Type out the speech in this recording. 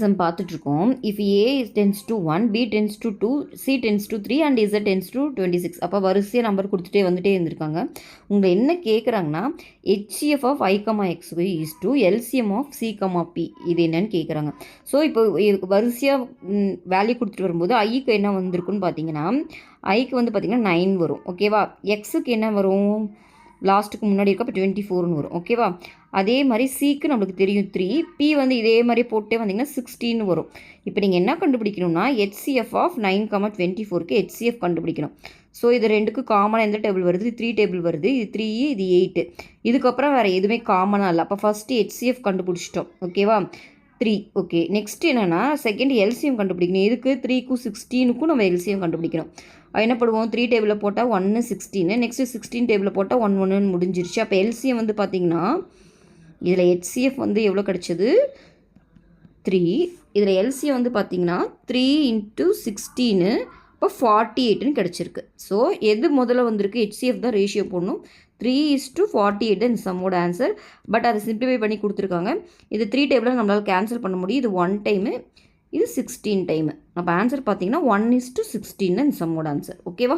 Some பார்த்துட்ருக்கோம். If A tends to 1, B tends to 2, C tends to 3 and Z tends to 26. அப்போ வரிசையாக number கொடுத்துட்டே வந்துட்டே இருந்திருக்காங்க. உங்களை என்ன கேட்குறாங்கன்னா HCF of I comma x is to LCM of c comma b இது என்னன்னு கேட்குறாங்க. ஸோ இப்போ வரிசையாக வேல்யூ கொடுத்துட்டு வரும்போது ஐக்கு என்ன வந்திருக்குன்னு பார்த்தீங்கன்னா ஐக்கு வந்து பார்த்திங்கன்னா 9 வரும். ஓகேவா? எக்ஸுக்கு என்ன வரும்? லாஸ்ட்டுக்கு முன்னாடி இருக்க அப்போ 24ன்னு வரும். ஓகேவா? அதே மாதிரி சிக்கு நம்மளுக்கு தெரியும் 3, பி வந்து இதே மாதிரி போட்டே வந்தீங்கன்னா 16 வரும். இப்போ நீங்கள் என்ன கண்டுபிடிக்கணும்னா ஹெச்சிஎஃப் ஆஃப் 9,24க்கு ஹெச்சிஎஃப் கண்டுபிடிக்கணும். ஸோ இது ரெண்டுக்கு காமனாக எந்த டேபிள் வருது? 3 டேபிள் வருது. இது 3, இது 8. இதுக்கப்புறம் வேறு எதுவுமே காமனாக இல்லை. அப்போ ஃபஸ்ட்டு ஹெச்சிஎஃப் கண்டுபிடிச்சிட்டோம். ஓகேவா? 3. ஓகே, நெக்ஸ்ட் என்னென்னா செகண்ட் எல்சிஎம் கண்டுபிடிக்கணும். இதுக்கு 3க்கும் 16க்கும் நம்ம எல்சிஎம் கண்டுபிடிக்கணும். என்ன பண்ணுவோம்? 3 டேபிளில் போட்டால் 1 16, நெக்ஸ்ட்டு 16 டேபிளில் போட்டால் 1 1ன்னு முடிஞ்சிருச்சு. அப்போ எல்சிஎம் வந்து பார்த்திங்கன்னா இதில் ஹெச்சிஎஃப் வந்து எவ்வளோ கிடச்சிது? 3. இதில் எல்சிஎம் வந்து பார்த்திங்கன்னா 3 × 16 இப்போ 48ன்னு கிடச்சிருக்கு. ஸோ எது முதல்ல வந்திருக்கு? ஹெச்சிஎஃப் தான் ரேஷியோ போடணும். 3:48 தான் இந்த சம்மோட ஆன்சர். பட் அதை சிம்பிளிஃபை பண்ணி கொடுத்துருக்காங்க. இது 3 டேபிளில் நம்மளால் கேன்சல் பண்ண முடியும். இது 1 டைமு, இது 16 டைமு. அப்போ ஆன்சர் பார்த்திங்கன்னா 1:16 தான் இந்த சம்மோட ஆன்சர். ஓகேவா?